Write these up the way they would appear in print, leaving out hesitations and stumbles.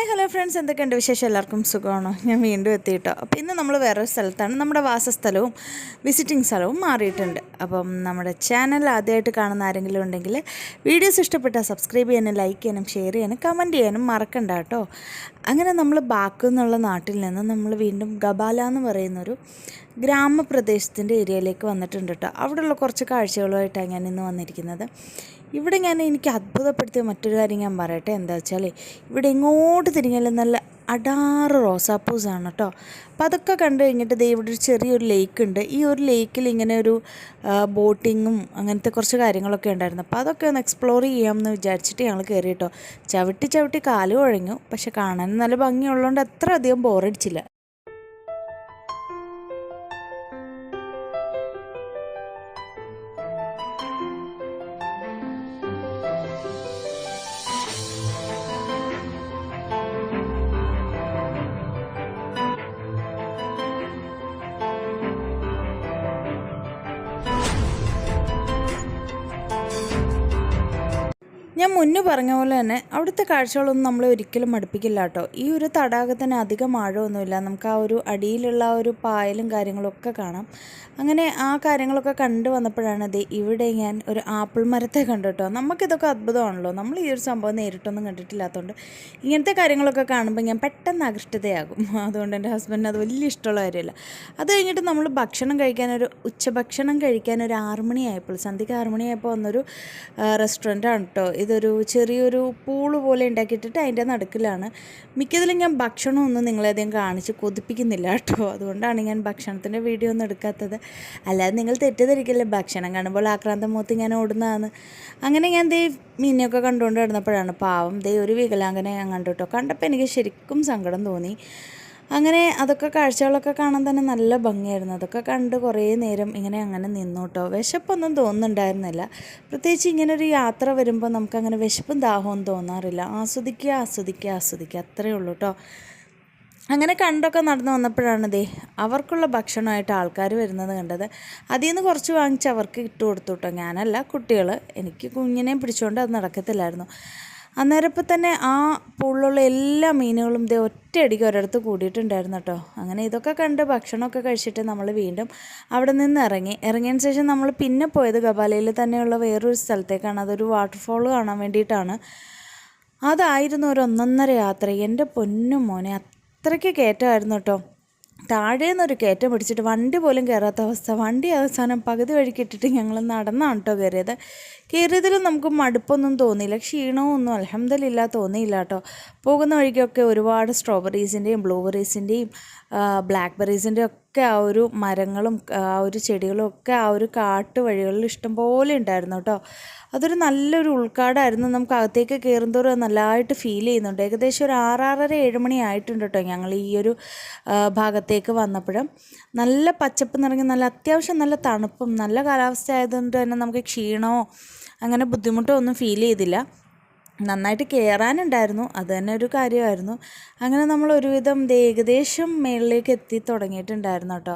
Hi hello friends, എന്തൊക്കെയുണ്ട് വിശേഷം? എല്ലാവർക്കും സുഖമാണോ? ഞാൻ വീണ്ടും എത്തിയിട്ടോ. അപ്പോൾ ഇന്ന് നമ്മൾ വേറൊരു സ്ഥലത്താണ്. നമ്മുടെ വാസസ്ഥലവും വിസിറ്റിംഗ് സ്ഥലവും മാറിയിട്ടുണ്ട്. അപ്പം നമ്മുടെ ചാനൽ ആദ്യമായിട്ട് കാണുന്ന ആരെങ്കിലും ഉണ്ടെങ്കിൽ വീഡിയോസ് ഇഷ്ടപ്പെട്ടാൽ സബ്സ്ക്രൈബ് ചെയ്യാനും ലൈക്ക് ചെയ്യാനും ഷെയർ ചെയ്യാനും കമൻറ്റ് ചെയ്യാനും മറക്കണ്ട കേട്ടോ. അങ്ങനെ നമ്മൾ ബാക്കു എന്നുള്ള നാട്ടിൽ നിന്ന് നമ്മൾ വീണ്ടും ഗബാല എന്ന് പറയുന്നൊരു ഗ്രാമപ്രദേശത്തിൻ്റെ ഏരിയയിലേക്ക് വന്നിട്ടുണ്ട് കേട്ടോ. അവിടെയുള്ള കുറച്ച് കാഴ്ചകളുമായിട്ടാണ് ഞാൻ ഇന്ന് വന്നിരിക്കുന്നത്. ഇവിടെ എനിക്ക് അത്ഭുതപ്പെടുത്തിയ മറ്റൊരു കാര്യം ഞാൻ പറയട്ടെ. എന്താ വെച്ചാൽ ഇവിടെ എങ്ങോട്ട് തിരിഞ്ഞാലും നല്ല അടാറ് റോസാപ്പൂസാണ് കേട്ടോ. അപ്പോൾ അതൊക്കെ കണ്ടു കഴിഞ്ഞിട്ട് ഇവിടെ ഒരു ചെറിയൊരു ലേക്ക് ഉണ്ട്. ഈ ഒരു ലേക്കിൽ ഇങ്ങനെ ഒരു ബോട്ടിങ്ങും അങ്ങനത്തെ കുറച്ച് കാര്യങ്ങളൊക്കെ ഉണ്ടായിരുന്നു. അപ്പോൾ അതൊക്കെ ഒന്ന് എക്സ്പ്ലോർ ചെയ്യാമെന്ന് വിചാരിച്ചിട്ട് ഞങ്ങൾ കയറി കേട്ടോ. ചവിട്ടി കാല് കുഴഞ്ഞു. പക്ഷെ കാണാൻ നല്ല ഭംഗിയുള്ളതുകൊണ്ട് അത്ര അധികം ബോറടിച്ചില്ല. ഞാൻ മുന്നേ പറഞ്ഞ പോലെ തന്നെ അവിടുത്തെ കാഴ്ചകളൊന്നും നമ്മളെ ഒരിക്കലും മടുപ്പിക്കില്ല കേട്ടോ. ഈ ഒരു തടാകത്തിന് അധികം ആഴമൊന്നുമില്ല. നമുക്ക് ആ ഒരു അടിയിലുള്ള ഒരു പായലും കാര്യങ്ങളൊക്കെ കാണാം. അങ്ങനെ ആ കാര്യങ്ങളൊക്കെ കണ്ടു വന്നപ്പോഴാണ് ഇവിടെ ഞാൻ ഒരു ആപ്പിൾ മരത്തെ കണ്ടു കേട്ടോ. നമുക്കിതൊക്കെ അത്ഭുതമാണല്ലോ. നമ്മൾ ഈ ഒരു സംഭവം നേരിട്ടൊന്നും കണ്ടിട്ടില്ലാത്തതുകൊണ്ട് ഇങ്ങനത്തെ കാര്യങ്ങളൊക്കെ കാണുമ്പോൾ ഞാൻ പെട്ടെന്ന് ആകൃഷ്ടതയാകും. അതുകൊണ്ട് എൻ്റെ ഹസ്ബൻഡിന് അത് വലിയ ഇഷ്ടമുള്ള കാര്യമല്ല. അത് കഴിഞ്ഞിട്ട് നമ്മൾ ഉച്ചഭക്ഷണം കഴിക്കാൻ ഒരു 6 മണിയായപ്പോൾ, സന്ധ്യയ്ക്ക് 6 മണിയായപ്പോൾ വന്നൊരു റെസ്റ്റോറൻറ്റാണ് കേട്ടോ. ഇതൊരു ചെറിയൊരു പൂള് പോലെ ഉണ്ടാക്കിയിട്ടിട്ട് അതിൻ്റെ നടുക്കിലാണ്. മിക്കതിലും ഞാൻ ഭക്ഷണമൊന്നും നിങ്ങളധികം കാണിച്ച് കൊതിപ്പിക്കുന്നില്ല കേട്ടോ. അതുകൊണ്ടാണ് ഞാൻ ഭക്ഷണത്തിൻ്റെ വീഡിയോ ഒന്നും എടുക്കാത്തത്. അല്ലാതെ നിങ്ങൾ തെറ്റിദ്ധരിക്കല്ലേ, ഭക്ഷണം കാണുമ്പോൾ ആക്രാന്തം മൂത്ത് ഞാൻ ഓടുന്നതാണ്. അങ്ങനെ ഞാൻ മീനൊക്കെ കണ്ടുകൊണ്ട് കിടന്നപ്പോഴാണ് പാവം ഒരു വികലാംഗനെ ഞാൻ കണ്ടു കേട്ടോ. കണ്ടപ്പോൾ എനിക്ക് ശരിക്കും സങ്കടം തോന്നി. അങ്ങനെ അതൊക്കെ കാഴ്ചകളൊക്കെ കാണാൻ തന്നെ നല്ല ഭംഗിയായിരുന്നു. അതൊക്കെ കണ്ട് കുറേ നേരം അങ്ങനെ നിന്നു കേട്ടോ. വിശപ്പൊന്നും തോന്നുന്നുണ്ടായിരുന്നില്ല. പ്രത്യേകിച്ച് ഇങ്ങനൊരു യാത്ര വരുമ്പോൾ നമുക്കങ്ങനെ വിശപ്പും ദാഹവും തോന്നാറില്ല. ആസ്വദിക്കുക അത്രയേ ഉള്ളൂ കേട്ടോ. അങ്ങനെ കണ്ടൊക്കെ നടന്നു വന്നപ്പോഴാണ് അവർക്കുള്ള ഭക്ഷണമായിട്ട് ആൾക്കാർ വരുന്നത് കണ്ടത്. അതിൽ നിന്ന് കുറച്ച് വാങ്ങിച്ച് അവർക്ക് ഇട്ട് കൊടുത്തു കേട്ടോ. ഞാനല്ല, കുട്ടികൾ. എനിക്ക് കുഞ്ഞിനെ പിടിച്ചുകൊണ്ട് അത് നടക്കത്തില്ലായിരുന്നു. അന്നേരപ്പം തന്നെ ആ പൂളിലുള്ള എല്ലാ മീനുകളും ഒറ്റയടിക്ക് ഒരിടത്ത് കൂടിയിട്ടുണ്ടായിരുന്നു കേട്ടോ. അങ്ങനെ ഇതൊക്കെ കണ്ട് ഭക്ഷണമൊക്കെ കഴിച്ചിട്ട് നമ്മൾ വീണ്ടും അവിടെ നിന്ന് ഇറങ്ങിയതിന് ശേഷം നമ്മൾ പിന്നെ പോയത് ഗബാലയിൽ തന്നെയുള്ള വേറൊരു സ്ഥലത്തേക്കാണ്. അതൊരു വാട്ടർഫോൾ കാണാൻ വേണ്ടിയിട്ടാണ്. അതായിരുന്നു ഒരു 1.5 യാത്ര. എൻ്റെ പൊന്നും മോനെ, അത്രയ്ക്ക് കയറ്റമായിരുന്നു കേട്ടോ. താഴേന്നൊരു കയറ്റം പിടിച്ചിട്ട് വണ്ടി പോലും കയറാത്ത അവസ്ഥ. വണ്ടി അവസാനം പകുതി വഴിക്ക് ഇട്ടിട്ട് ഞങ്ങൾ നടന്നാണ് കേട്ടോ കയറിയതിലും നമുക്ക് മടുപ്പൊന്നും തോന്നിയില്ല. ക്ഷീണവും ഒന്നും അൽഹംദുലില്ലാ തോന്നിയില്ല കേട്ടോ. പോകുന്ന വഴിക്കൊക്കെ ഒരുപാട് സ്ട്രോബെറീസിൻ്റെയും ബ്ലൂബെറീസിൻ്റെയും ബ്ലാക്ക്ബെറീസിൻ്റെയും ഒക്കെ ആ ഒരു മരങ്ങളും ആ ഒരു ചെടികളും ഒക്കെ ആ ഒരു കാട്ടുവഴികളിൽ ഇഷ്ടംപോലെ ഉണ്ടായിരുന്നു കേട്ടോ. അതൊരു നല്ലൊരു ഉൾക്കാടായിരുന്നു. നമുക്ക് അകത്തേക്ക് കയറുന്തോറും നല്ലതായിട്ട് ഫീൽ ചെയ്യുന്നുണ്ട്. ഏകദേശം ഒരു 6-6:30-7 മണി ആയിട്ടുണ്ട് കേട്ടോ ഞങ്ങൾ ഈ ഒരു ഭാഗത്തേക്ക് വന്നപ്പോഴും. നല്ല പച്ചപ്പ് നിറഞ്ഞ് അത്യാവശ്യം നല്ല തണുപ്പും നല്ല കാലാവസ്ഥ ആയതുകൊണ്ട് തന്നെ നമുക്ക് ക്ഷീണമോ അങ്ങനെ ബുദ്ധിമുട്ടോ ഒന്നും ഫീൽ ചെയ്തില്ല. നന്നായിട്ട് കയറാനുണ്ടായിരുന്നു, അത് തന്നെ ഒരു കാര്യമായിരുന്നു. അങ്ങനെ നമ്മൾ ഒരുവിധം ഏകദേശം മേളിലേക്ക് എത്തി തുടങ്ങിയിട്ടുണ്ടായിരുന്നു കേട്ടോ.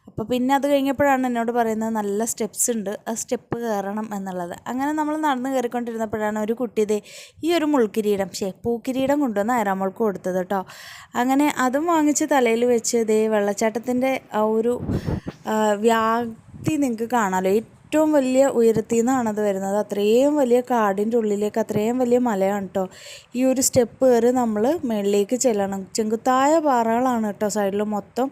അപ്പോൾ പിന്നെ അത് കഴിഞ്ഞപ്പോഴാണ് എന്നോട് പറയുന്നത് നല്ല സ്റ്റെപ്സ് ഉണ്ട്, ആ സ്റ്റെപ്പ് കയറണം എന്നുള്ളത്. അങ്ങനെ നമ്മൾ നടന്ന് കയറിക്കൊണ്ടിരുന്നപ്പോഴാണ് ഒരു കുട്ടി ഈ ഒരു പൂക്കിരീടം കൊണ്ടുവന്ന് അയറാമോൾക്ക് കൊടുത്തത് കേട്ടോ. അങ്ങനെ അതും വാങ്ങിച്ച് തലയിൽ വെച്ച് വെള്ളച്ചാട്ടത്തിൻ്റെ ആ ഒരു വ്യാപ്തി നിങ്ങൾക്ക് കാണാമല്ലോ. ഏറ്റവും വലിയ ഉയരത്തിൽ നിന്നാണത് വരുന്നത്. അത്രയും വലിയ കാടിൻ്റെ ഉള്ളിലേക്ക് അത്രയും വലിയ മലയാണ് കേട്ടോ. ഈ ഒരു സ്റ്റെപ്പ് കയറി നമ്മൾ മുകളിലേക്ക് ചെല്ലണം. ചെങ്കുത്തായ പാറകളാണ് കേട്ടോ സൈഡിൽ മൊത്തം.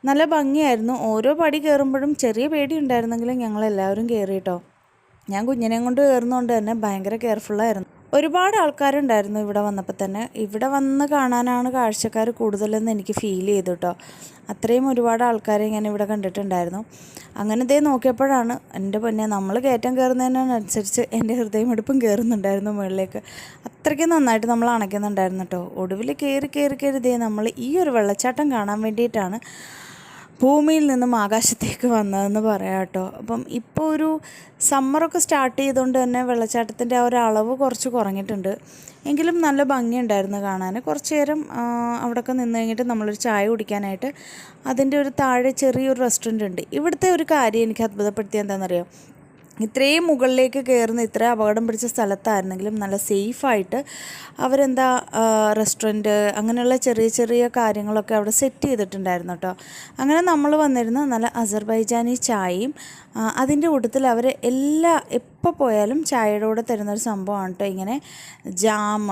നല്ല ഭംഗിയായിരുന്നു. ഓരോ പടി കയറുമ്പോഴും ചെറിയ പേടി ഉണ്ടായിരുന്നെങ്കിലും ഞങ്ങളെല്ലാവരും കയറി കേട്ടോ. ഞാൻ കുഞ്ഞിനെയും കൊണ്ട് കയറുന്നതുകൊണ്ട് തന്നെ ഭയങ്കര കെയർഫുള്ളായിരുന്നു. ഒരുപാട് ആൾക്കാരുണ്ടായിരുന്നു ഇവിടെ വന്നപ്പോൾ തന്നെ. ഇവിടെ വന്ന് കാണാനാണ് കാഴ്ചക്കാർ കൂടുതലെന്ന് എനിക്ക് ഫീൽ ചെയ്തു കേട്ടോ. അത്രയും ഒരുപാട് ആൾക്കാരെ ഞാൻ ഇവിടെ കണ്ടിട്ടുണ്ടായിരുന്നു. അങ്ങനെ നോക്കിയപ്പോഴാണ് എൻ്റെ പൊന്നെ, നമ്മൾ കയറ്റം കയറുന്നതിനനുസരിച്ച് എൻ്റെ ഹൃദയമെടുപ്പും കയറുന്നുണ്ടായിരുന്നു മുകളിലേക്ക്. അത്രയ്ക്ക് നന്നായിട്ട് നമ്മൾ അണയ്ക്കുന്നുണ്ടായിരുന്നു കേട്ടോ. ഒടുവിൽ കയറി നമ്മൾ ഈ ഒരു വെള്ളച്ചാട്ടം കാണാൻ വേണ്ടിയിട്ടാണ് ഭൂമിയിൽ നിന്നും ആകാശത്തേക്ക് വന്നതെന്ന് പറയാം കേട്ടോ. അപ്പം ഇപ്പോൾ ഒരു സമ്മറൊക്കെ സ്റ്റാർട്ട് ചെയ്തുകൊണ്ട് തന്നെ വെള്ളച്ചാട്ടത്തിൻ്റെ ആ ഒരു അളവ് കുറച്ച് കുറഞ്ഞിട്ടുണ്ട്. എങ്കിലും നല്ല ഭംഗിയുണ്ടായിരുന്നു കാണാൻ. കുറച്ച് നേരം അവിടെയൊക്കെ നിന്ന് കഴിഞ്ഞിട്ട് നമ്മളൊരു ചായ കുടിക്കാനായിട്ട് അതിൻ്റെ ഒരു താഴെ ചെറിയൊരു റെസ്റ്റോറൻറ്റ് ഉണ്ട്. ഇവിടുത്തെ ഒരു കാര്യം എനിക്ക് അത്ഭുതപ്പെടുത്തിയത് എന്താണെന്നറിയോ, ഇത്രയും മുകളിലേക്ക് കയറുന്ന ഇത്രയും അപകടം പിടിച്ച സ്ഥലത്തായിരുന്നെങ്കിലും നല്ല സേഫായിട്ട് അവരെന്താ റെസ്റ്റോറൻറ്റ് അങ്ങനെയുള്ള ചെറിയ ചെറിയ കാര്യങ്ങളൊക്കെ അവിടെ സെറ്റ് ചെയ്തിട്ടുണ്ടായിരുന്നു കേട്ടോ. അങ്ങനെ നമ്മൾ വന്നിരുന്ന നല്ല അസർബൈജാനി ചായയും അതിൻ്റെ കൂട്ടത്തിൽ അവർ എപ്പോൾ പോയാലും ചായയുടെ കൂടെ തരുന്നൊരു സംഭവമാണ് കേട്ടോ ഇങ്ങനെ ജാം,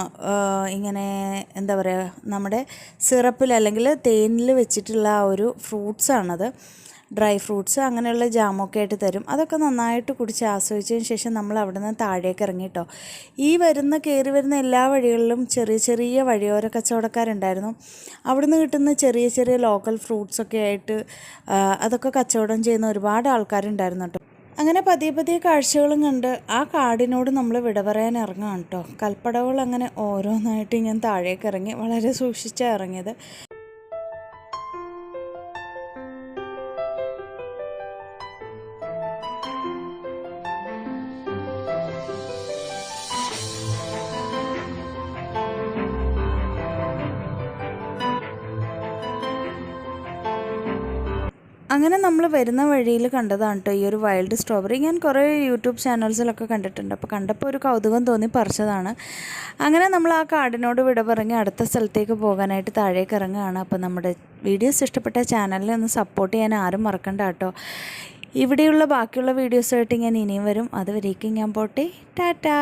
ഇങ്ങനെ എന്താ പറയുക, നമ്മുടെ സിറപ്പിൽ അല്ലെങ്കിൽ തേനിൽ വെച്ചിട്ടുള്ള ആ ഒരു ഫ്രൂട്ട്സാണത്, ഡ്രൈ ഫ്രൂട്ട്സ് അങ്ങനെയുള്ള ജാമൊക്കെ ആയിട്ട് തരും. അതൊക്കെ നന്നായിട്ട് കുടിച്ച് ആസ്വദിച്ചതിന് ശേഷം നമ്മൾ അവിടെ നിന്ന് താഴേക്ക് ഇറങ്ങി കേട്ടോ. കയറി വരുന്ന എല്ലാ വഴികളിലും ചെറിയ ചെറിയ വഴിയോര കച്ചവടക്കാരുണ്ടായിരുന്നു. അവിടുന്ന് കിട്ടുന്ന ചെറിയ ചെറിയ ലോക്കൽ ഫ്രൂട്ട്സൊക്കെ ആയിട്ട് അതൊക്കെ കച്ചവടം ചെയ്യുന്ന ഒരുപാട് ആൾക്കാരുണ്ടായിരുന്നു കേട്ടോ. അങ്ങനെ പതിയെ പതിയെ കാഴ്ചകളും കണ്ട് ആ കാടിനോട് നമ്മൾ വിട പറയാൻ ഇറങ്ങാം കേട്ടോ. കൽപ്പടവുകൾ അങ്ങനെ ഓരോന്നായിട്ട് ഞാൻ താഴേക്ക് ഇറങ്ങി, വളരെ സൂക്ഷിച്ചാണ് ഇറങ്ങിയത്. അങ്ങനെ നമ്മൾ വരുന്ന വഴിയിൽ കണ്ടതാണ് കേട്ടോ ഈ ഒരു വൈൽഡ് സ്ട്രോബെറി. ഞാൻ കുറേ യൂട്യൂബ് ചാനൽസിലൊക്കെ കണ്ടിട്ടുണ്ട്. അപ്പോൾ കണ്ടപ്പോൾ ഒരു കൗതുകം തോന്നി പറിച്ചതാണ്. അങ്ങനെ നമ്മൾ ആ കാടിനോട് വിട പറഞ്ഞ് അടുത്ത സ്ഥലത്തേക്ക് പോകാനായിട്ട് താഴേക്ക് ഇറങ്ങുകയാണ്. അപ്പോൾ നമ്മുടെ വീഡിയോസ് ഇഷ്ടപ്പെട്ട ചാനലിനെ ഒന്ന് സപ്പോർട്ട് ചെയ്യാൻ ആരും മറക്കണ്ട കേട്ടോ. ഇവിടെയുള്ള ബാക്കിയുള്ള വീഡിയോസായിട്ട് ഞാൻ ഇനിയും വരും. അതുവരേക്കും ഞാൻ പോട്ടെ, ടാറ്റാ.